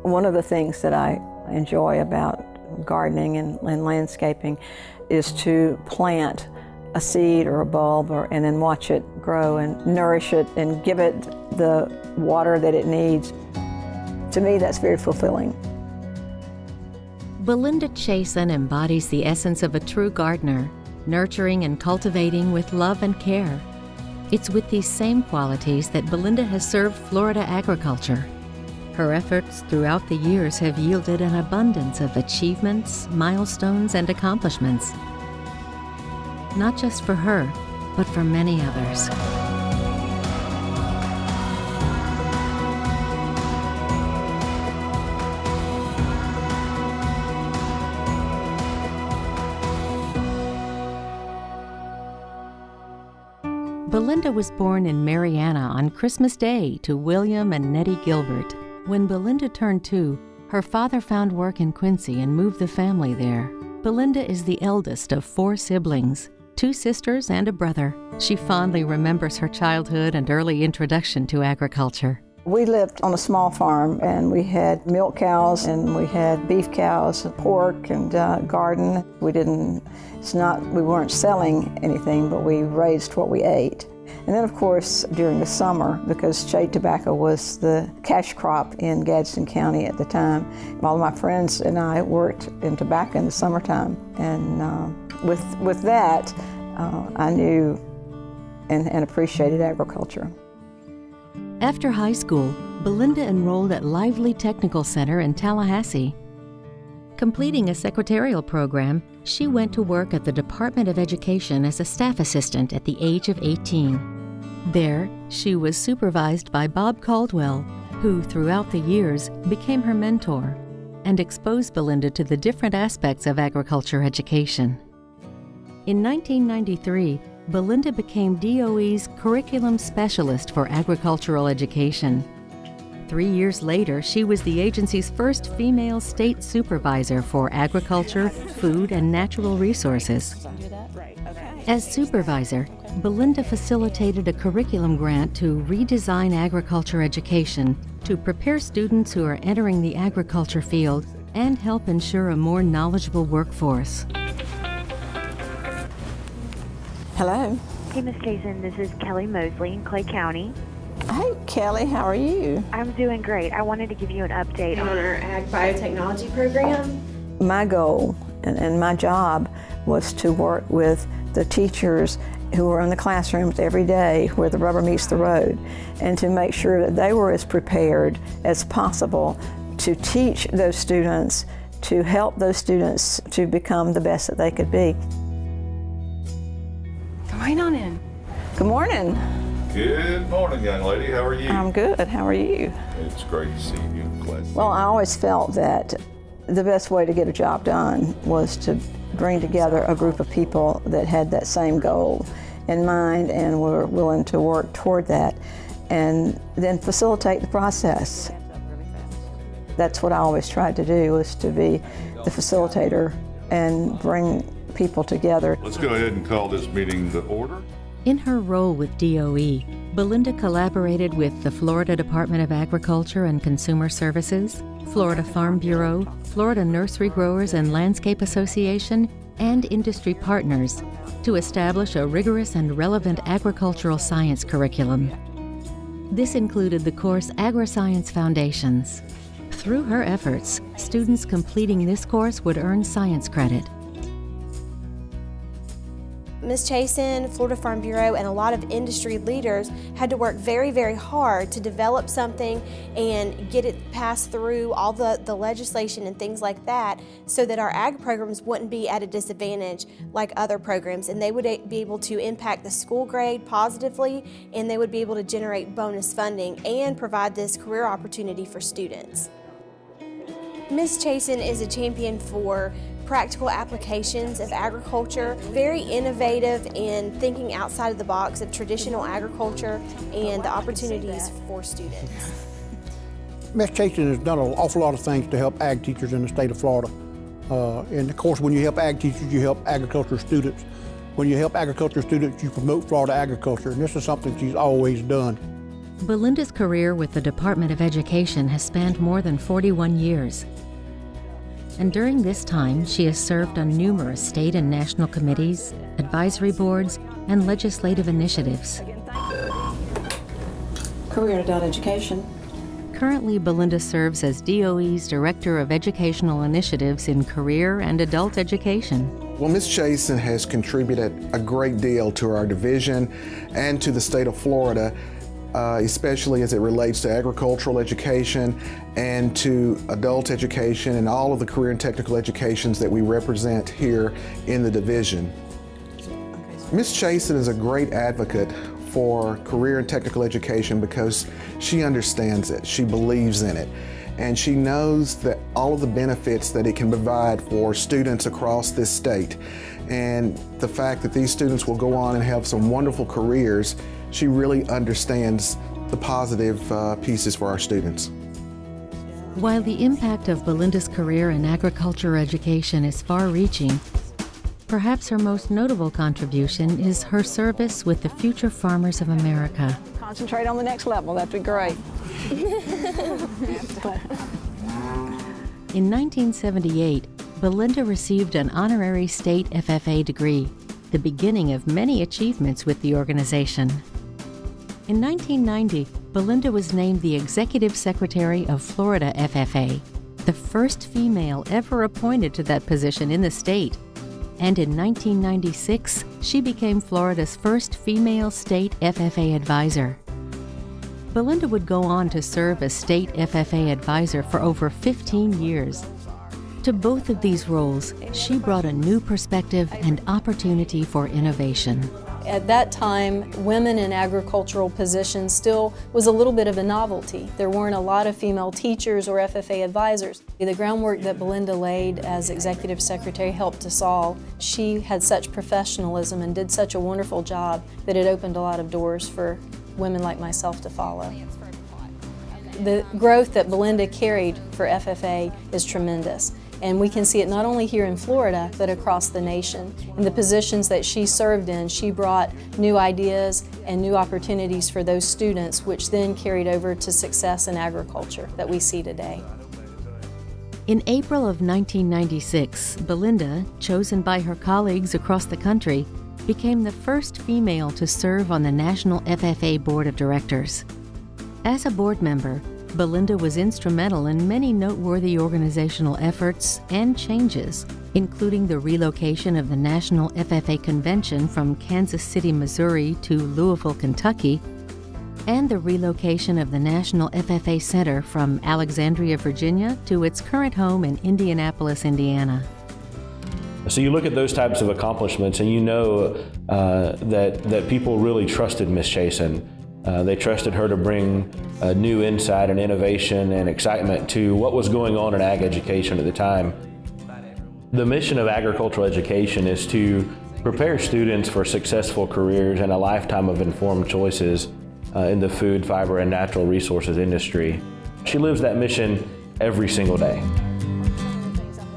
One of the things that I enjoy about gardening and landscaping is to plant a seed or a bulb and then watch it grow and nourish it and give it the water that it needs. To me, that's very fulfilling. Belinda Chason embodies the essence of a true gardener, nurturing and cultivating with love and care. It's with these same qualities that Belinda has served Florida agriculture. Her efforts throughout the years have yielded an abundance of achievements, milestones, and accomplishments. Not just for her, but for many others. Belinda was born in Marianna on Christmas Day to William and Nettie Gilbert. When Belinda turned 2, her father found work in Quincy and moved the family there. Belinda is the eldest of 4 siblings, 2 sisters and a brother. She fondly remembers her childhood and early introduction to agriculture. We lived on a small farm, and we had milk cows, and we had beef cows, pork, and garden. We weren't selling anything, but we raised what we ate. And then, of course, during the summer, because shade tobacco was the cash crop in Gadsden County at the time, all of my friends and I worked in tobacco in the summertime. And with that, I knew and appreciated agriculture. After high school, Belinda enrolled at Lively Technical Center in Tallahassee. Completing a secretarial program, she went to work at the Department of Education as a staff assistant at the age of 18. There, she was supervised by Bob Caldwell, who throughout the years became her mentor and exposed Belinda to the different aspects of agriculture education. In 1993, Belinda became DOE's Curriculum Specialist for Agricultural Education. 3 years later, she was the agency's first female state supervisor for agriculture, food, and natural resources. As supervisor, Belinda facilitated a curriculum grant to redesign agriculture education to prepare students who are entering the agriculture field and help ensure a more knowledgeable workforce. Hello. Hey, Ms. Chason, this is Kelly Mosley in Clay County. Hey, Kelly, how are you? I'm doing great. I wanted to give you an update on our Ag Biotechnology program. My goal and my job was to work with the teachers who were in the classrooms every day where the rubber meets the road, and to make sure that they were as prepared as possible to teach those students, to help those students to become the best that they could be. Come right on in. Good morning. Good morning, young lady. How are you? I'm good. How are you? It's great to see you in class. Well, I always felt that the best way to get a job done was to bring together a group of people that had that same goal in mind and were willing to work toward that, and then facilitate the process. That's what I always tried to do, was to be the facilitator and bring people together. Let's go ahead and call this meeting to order. In her role with DOE, Belinda collaborated with the Florida Department of Agriculture and Consumer Services, Florida Farm Bureau, Florida Nursery Growers and Landscape Association, and industry partners to establish a rigorous and relevant agricultural science curriculum. This included the course Agri-Science Foundations. Through her efforts, students completing this course would earn science credit. Ms. Chason, Florida Farm Bureau, and a lot of industry leaders had to work very, very hard to develop something and get it passed through all the legislation and things like that, so that our ag programs wouldn't be at a disadvantage like other programs, and they would be able to impact the school grade positively, and they would be able to generate bonus funding and provide this career opportunity for students. Ms. Chason is a champion for practical applications of agriculture, very innovative in thinking outside of the box of traditional agriculture and the opportunities for students. Ms. Chason has done an awful lot of things to help ag teachers in the state of Florida. And of course, when you help ag teachers, you help agriculture students. When you help agriculture students, you promote Florida agriculture, and this is something she's always done. Belinda's career with the Department of Education has spanned more than 41 years. And during this time, she has served on numerous state and national committees, advisory boards, and legislative initiatives. Career in adult education. Currently, Belinda serves as DOE's Director of Educational Initiatives in Career and Adult Education. Well, Ms. Chason has contributed a great deal to our division and to the state of Florida, especially as it relates to agricultural education and to adult education and all of the career and technical educations that we represent here in the division. Ms. Chason is a great advocate for career and technical education because she understands it, she believes in it, and she knows that all of the benefits that it can provide for students across this state. And the fact that these students will go on and have some wonderful careers, she really understands the positive pieces for our students. While the impact of Belinda's career in agriculture education is far-reaching, perhaps her most notable contribution is her service with the Future Farmers of America. Concentrate on the next level, that'd be great. In 1978, Belinda received an honorary state FFA degree, the beginning of many achievements with the organization. In 1990, Belinda was named the Executive Secretary of Florida FFA, the first female ever appointed to that position in the state. And in 1996, she became Florida's first female state FFA advisor. Belinda would go on to serve as state FFA advisor for over 15 years. To both of these roles, she brought a new perspective and opportunity for innovation. At that time, women in agricultural positions still was a little bit of a novelty. There weren't a lot of female teachers or FFA advisors. The groundwork that Belinda laid as Executive Secretary helped us all. She had such professionalism and did such a wonderful job that it opened a lot of doors for women like myself to follow. The growth that Belinda carried for FFA is tremendous. And we can see it not only here in Florida, but across the nation. In the positions that she served in, she brought new ideas and new opportunities for those students, which then carried over to success in agriculture that we see today. In April of 1996, Belinda, chosen by her colleagues across the country, became the first female to serve on the National FFA Board of Directors. As a board member, Belinda was instrumental in many noteworthy organizational efforts and changes, including the relocation of the National FFA Convention from Kansas City, Missouri to Louisville, Kentucky, and the relocation of the National FFA Center from Alexandria, Virginia to its current home in Indianapolis, Indiana. So you look at those types of accomplishments and you know that people really trusted Ms. Chason. They trusted her to bring new insight and innovation and excitement to what was going on in ag education at the time. The mission of agricultural education is to prepare students for successful careers and a lifetime of informed choices in the food, fiber, and natural resources industry. She lives that mission every single day.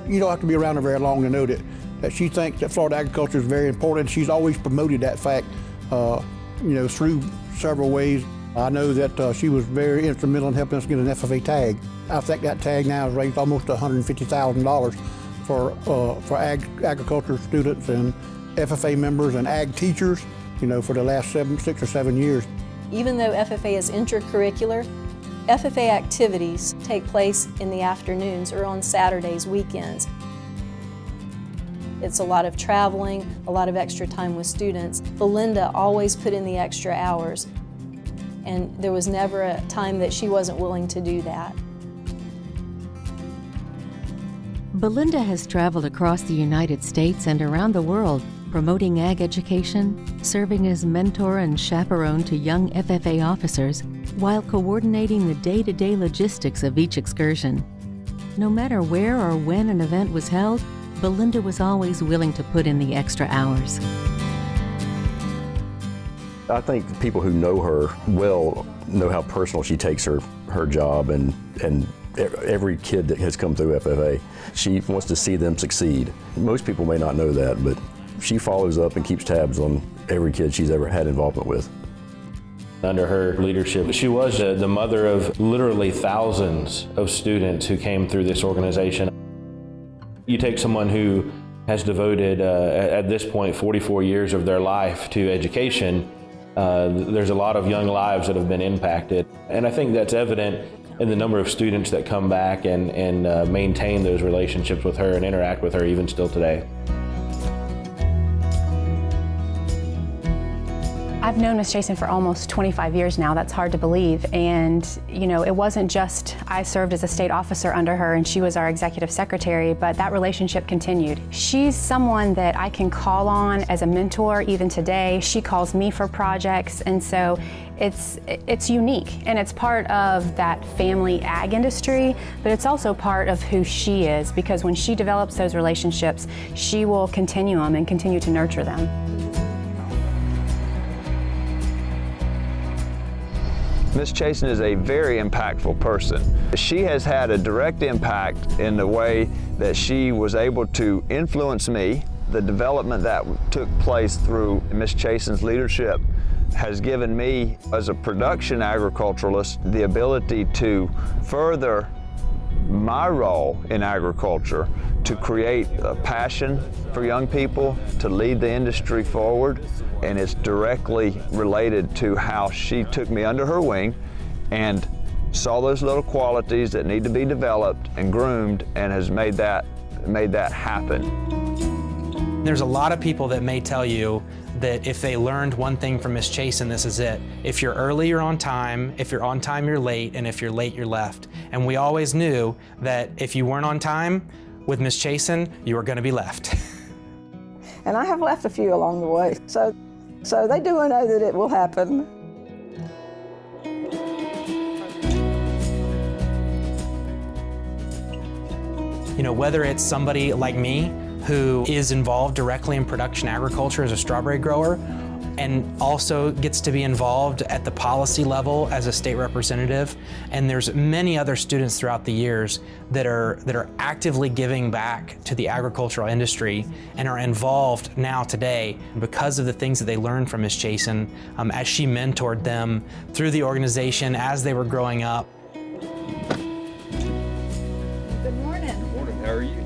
You don't have to be around her very long to know that she thinks that Florida agriculture is very important. She's always promoted that fact, through several ways. I know that she was very instrumental in helping us get an FFA tag. I think that tag now has raised almost $150,000 for agriculture students and FFA members and ag teachers, for the last 6 or 7 years. Even though FFA is intracurricular, FFA activities take place in the afternoons or on Saturdays, weekends. It's a lot of traveling, a lot of extra time with students. Belinda always put in the extra hours, and there was never a time that she wasn't willing to do that. Belinda has traveled across the United States and around the world, promoting ag education, serving as mentor and chaperone to young FFA officers, while coordinating the day-to-day logistics of each excursion. No matter where or when an event was held, Belinda was always willing to put in the extra hours. I think people who know her well know how personal she takes her job and every kid that has come through FFA. She wants to see them succeed. Most people may not know that, but she follows up and keeps tabs on every kid she's ever had involvement with. under her leadership. She was the mother of literally thousands of students who came through this organization. You take someone who has devoted, at this point, 44 years of their life to education, there's a lot of young lives that have been impacted. And I think that's evident in the number of students that come back and maintain those relationships with her and interact with her even still today. I've known Miss Chason for almost 25 years now. That's hard to believe. And, you know, it wasn't just I served as a state officer under her and she was our executive secretary, but that relationship continued. She's someone that I can call on as a mentor even today. She calls me for projects, and so it's unique, and it's part of that family ag industry, but it's also part of who she is, because when she develops those relationships, she will continue them and continue to nurture them. Ms. Chason is a very impactful person. She has had a direct impact in the way that she was able to influence me. The development that took place through Ms. Chason's leadership has given me, as a production agriculturalist, the ability to further my role in agriculture, to create a passion for young people, to lead the industry forward. And it's directly related to how she took me under her wing and saw those little qualities that need to be developed and groomed, and has made that happen. There's a lot of people that may tell you that if they learned one thing from Miss Chason, this is it. If you're early, you're on time. If you're on time, you're late. And if you're late, you're left. And we always knew that if you weren't on time with Miss Chason, you were going to be left. And I have left a few along the way. So they do know that it will happen. You know, whether it's somebody like me who is involved directly in production agriculture as a strawberry grower, and also gets to be involved at the policy level as a state representative. And there's many other students throughout the years that are actively giving back to the agricultural industry and are involved now today because of the things that they learned from Ms. Chason as she mentored them through the organization as they were growing up. Good morning. Morning, how are you?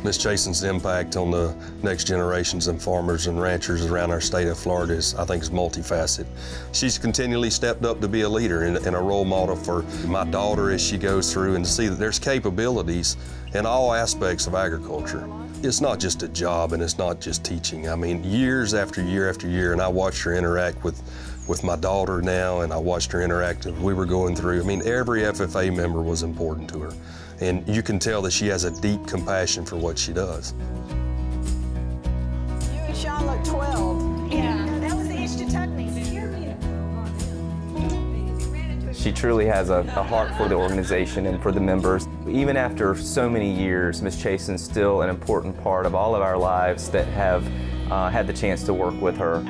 Ms. Chason's impact on the next generations and farmers and ranchers around our state of Florida is, I think, is multifaceted. She's continually stepped up to be a leader and a role model for my daughter as she goes through, and to see that there's capabilities in all aspects of agriculture. It's not just a job and it's not just teaching. I mean, years after year after year, and I watched her interact with my daughter now, and I watched her interact as we were going through. I mean, every FFA member was important to her. And you can tell that she has a deep compassion for what she does. You and Sean look 12. Yeah, that was the age to tuck me. She truly has a heart for the organization and for the members. Even after so many years, Ms. Chason's still an important part of all of our lives that have had the chance to work with her.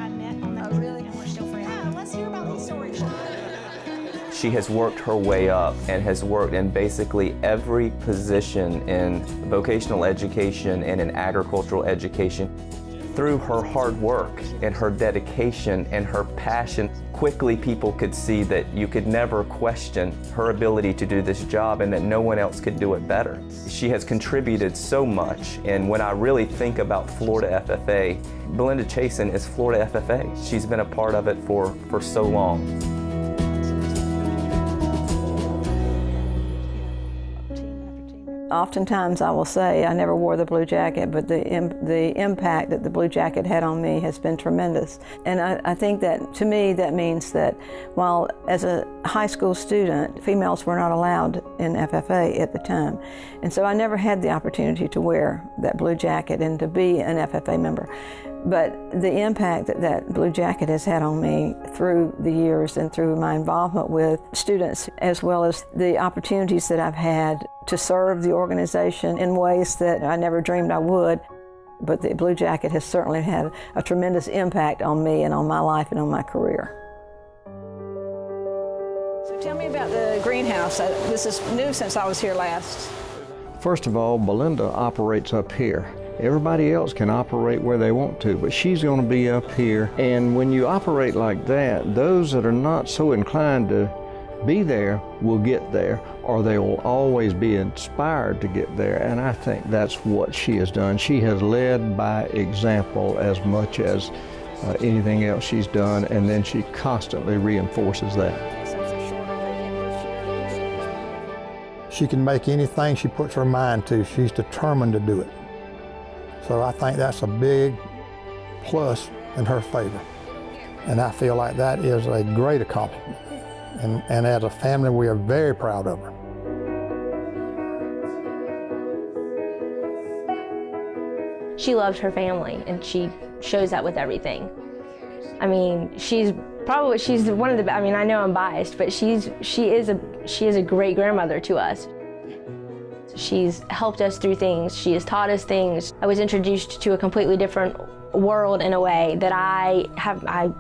She has worked her way up and has worked in basically every position in vocational education and in agricultural education. Through her hard work and her dedication and her passion, quickly people could see that you could never question her ability to do this job and that no one else could do it better. She has contributed so much, and when I really think about Florida FFA, Belinda Chason is Florida FFA. She's been a part of it for so long. Oftentimes I will say I never wore the blue jacket, but the impact that the blue jacket had on me has been tremendous. And I think that, to me, that means that while as a high school student, females were not allowed in FFA at the time. And so I never had the opportunity to wear that blue jacket and to be an FFA member. But the impact that that blue jacket has had on me through the years and through my involvement with students, as well as the opportunities that I've had to serve the organization in ways that I never dreamed I would. But the blue jacket has certainly had a tremendous impact on me and on my life and on my career. So tell me about the greenhouse. This is new since I was here last. First of all, Belinda operates up here. Everybody else can operate where they want to, but she's going to be up here. And when you operate like that, those that are not so inclined to be there will get there, or they will always be inspired to get there. And I think that's what she has done. She has led by example as much as anything else she's done, and then she constantly reinforces that. She can make anything she puts her mind to. She's determined to do it. So I think that's a big plus in her favor. And I feel like that is a great accomplishment. And as a family, we are very proud of her. She loves her family, and she shows that with everything. I mean, she's one of the, I mean, I know I'm biased, but she is a great grandmother to us. She's helped us through things. She has taught us things. I was introduced to a completely different world in a way that I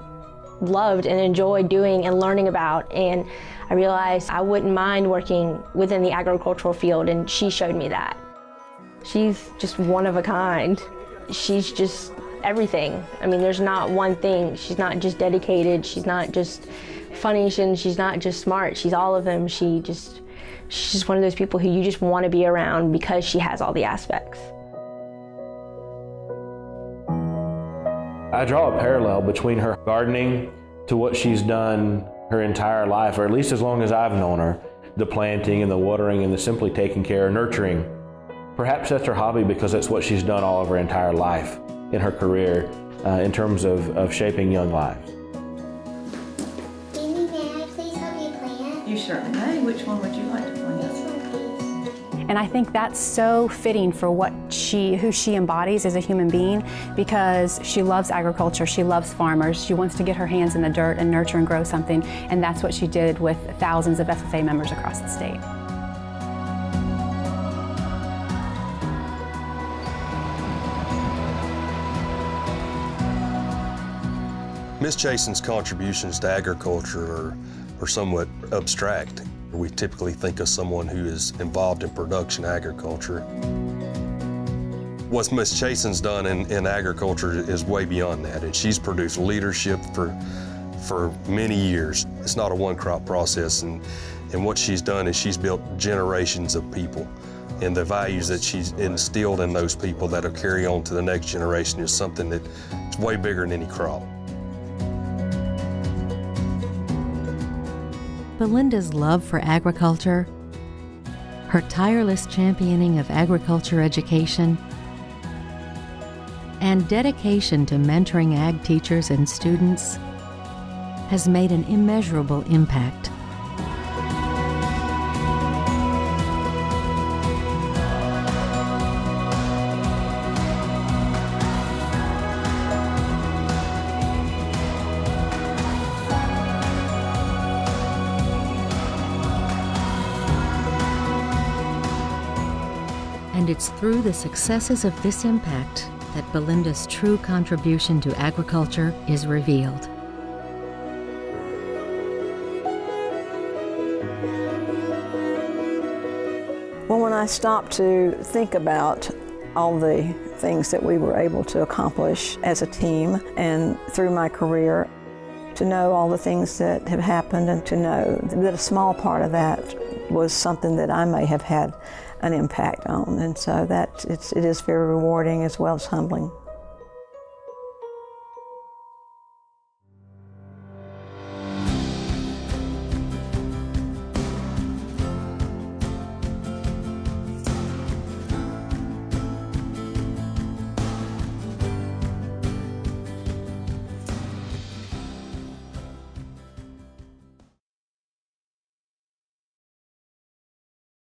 loved and enjoyed doing and learning about, and I realized I wouldn't mind working within the agricultural field, and she showed me that. She's just one of a kind. She's just everything. I mean, there's not one thing. She's not just dedicated, she's not just funny, she's not just smart. She's all of them. She's just one of those people who you just want to be around because she has all the aspects. I draw a parallel between her gardening to what she's done her entire life, or at least as long as I've known her. The planting and the watering and the simply taking care, nurturing. Perhaps that's her hobby because that's what she's done all of her entire life in her career in terms of shaping young lives. Amy, may I please help you plant? You certainly may. Which one would you like to plant? This one, please. And I think that's so fitting for who she embodies as a human being, because she loves agriculture, she loves farmers, she wants to get her hands in the dirt and nurture and grow something, and that's what she did with thousands of FFA members across the state. Ms. Chason's contributions to agriculture are somewhat abstract. We typically think of someone who is involved in production agriculture. What Ms. Chason's done in agriculture is way beyond that, and she's produced leadership for many years. It's not a one-crop process, and what she's done is she's built generations of people, and the values that she's instilled in those people that'll carry on to the next generation is something that's way bigger than any crop. Belinda's love for agriculture, her tireless championing of agriculture education, and dedication to mentoring ag teachers and students has made an immeasurable impact. And it's through the successes of this impact that Belinda's true contribution to agriculture is revealed. Well, when I stopped to think about all the things that we were able to accomplish as a team and through my career, to know all the things that have happened and to know that a small part of that was something that I may have had an impact on. And so it is very rewarding as well as humbling.